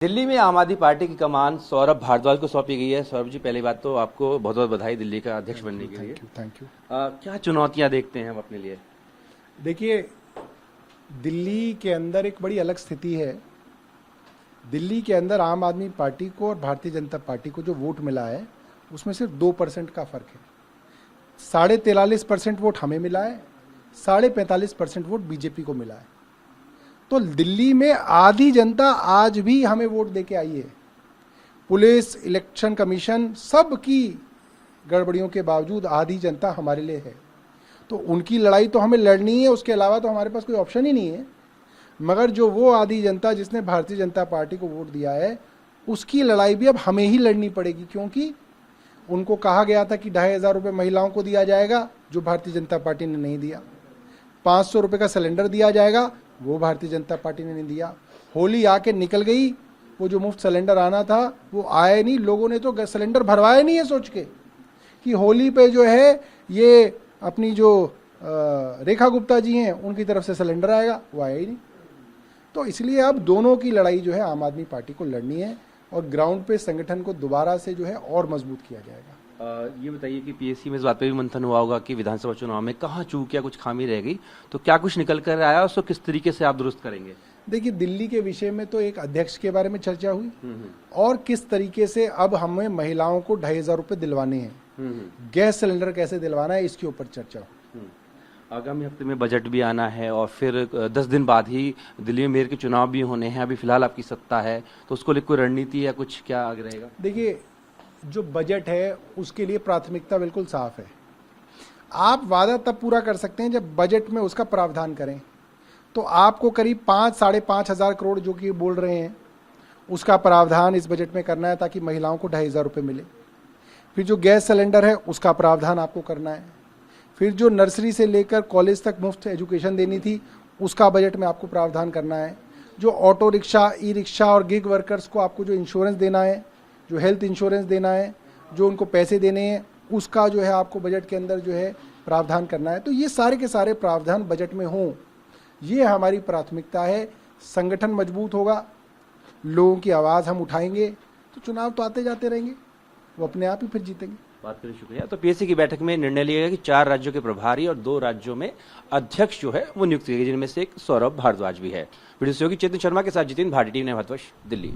दिल्ली में आम आदमी पार्टी की कमान सौरभ भारद्वाज को सौंपी गई है। सौरभ जी, पहली बात तो आपको बहुत बहुत बधाई दिल्ली का अध्यक्ष बनने के लिए। Thank you. क्या चुनौतियां देखते हैं हम अपने लिए? देखिए, दिल्ली के अंदर एक बड़ी अलग स्थिति है। दिल्ली के अंदर आम आदमी पार्टी को और भारतीय जनता पार्टी को जो वोट मिला है उसमें सिर्फ 2% का फर्क है। 43.5% वोट हमें मिला है, 45.5% वोट बीजेपी को मिला है। तो दिल्ली में आधी जनता आज भी हमें वोट देके आई है। पुलिस, इलेक्शन कमीशन, सब की गड़बड़ियों के बावजूद आधी जनता हमारे लिए है। तो उनकी लड़ाई तो हमें लड़नी है, उसके अलावा तो हमारे पास कोई ऑप्शन ही नहीं है। मगर जो वो आधी जनता जिसने भारतीय जनता पार्टी को वोट दिया है, उसकी लड़ाई भी अब हमें ही लड़नी पड़ेगी, क्योंकि उनको कहा गया था कि 2,500 रुपये महिलाओं को दिया जाएगा, जो भारतीय जनता पार्टी ने नहीं दिया। 500 रुपये का सिलेंडर दिया जाएगा, वो भारतीय जनता पार्टी ने नहीं दिया। होली आके निकल गई, वो जो मुफ्त सिलेंडर आना था वो आया नहीं। लोगों ने तो सिलेंडर भरवाया नहीं है सोच के कि होली पे जो है ये अपनी जो रेखा गुप्ता जी हैं उनकी तरफ से सिलेंडर आएगा, वो आया ही नहीं। तो इसलिए अब दोनों की लड़ाई जो है आम आदमी पार्टी को लड़नी है और ग्राउंड पे संगठन को दोबारा से जो है और मजबूत किया जाएगा। ये बताइए कि पीएससी में इस बात पे भी मंथन हुआ होगा कि विधानसभा चुनाव में कहाँ चूक या कुछ खामी रह गई, तो क्या कुछ निकल कर आया, उसको किस तरीके से आप दुरुस्त करेंगे? देखिए, दिल्ली के विषय में तो एक अध्यक्ष के बारे में चर्चा हुई और किस तरीके से अब हमें महिलाओं को 2,500 रुपये दिलवाने हैं, गैस सिलेंडर कैसे दिलवाना है, इसके ऊपर चर्चा हुई। आगामी हफ्ते में बजट भी आना है और फिर 10 दिन बाद ही दिल्ली में मेयर के चुनाव भी होने हैं। अभी फिलहाल आपकी सत्ता है, तो उसको लेकर कोई रणनीति या कुछ क्या आगे रहेगा? देखिए, जो बजट है उसके लिए प्राथमिकता बिल्कुल साफ है। आप वादा तब पूरा कर सकते हैं जब बजट में उसका प्रावधान करें। तो आपको करीब 5-5.5 हज़ार करोड़ जो कि बोल रहे हैं उसका प्रावधान इस बजट में करना है, ताकि महिलाओं को 2,500 रुपये मिले। फिर जो गैस सिलेंडर है उसका प्रावधान आपको करना है। फिर जो नर्सरी से लेकर कॉलेज तक मुफ्त एजुकेशन देनी थी उसका बजट में आपको प्रावधान करना है। जो ऑटो रिक्शा, ई रिक्शा और गिग वर्कर्स को आपको जो इंश्योरेंस देना है, जो हेल्थ इंश्योरेंस देना है, जो उनको पैसे देने हैं, उसका जो है आपको बजट के अंदर जो है प्रावधान करना है। तो ये सारे के सारे प्रावधान बजट में हों, ये हमारी प्राथमिकता है। संगठन मजबूत होगा, लोगों की आवाज़ हम उठाएंगे, तो चुनाव तो आते जाते रहेंगे, वो अपने आप ही फिर जीतेंगे। बात करें, शुक्रिया। तो पीएससी की बैठक में निर्णय लिया गया कि 4 राज्यों के प्रभारी और 2 राज्यों में अध्यक्ष जो है वो नियुक्त किए गए, जिनमें से एक सौरभ भारद्वाज भी है। वीडियो सहयोगी चेतन शर्मा के साथ जितिन भाटी, टीवी 9 भारतवर्ष, दिल्ली।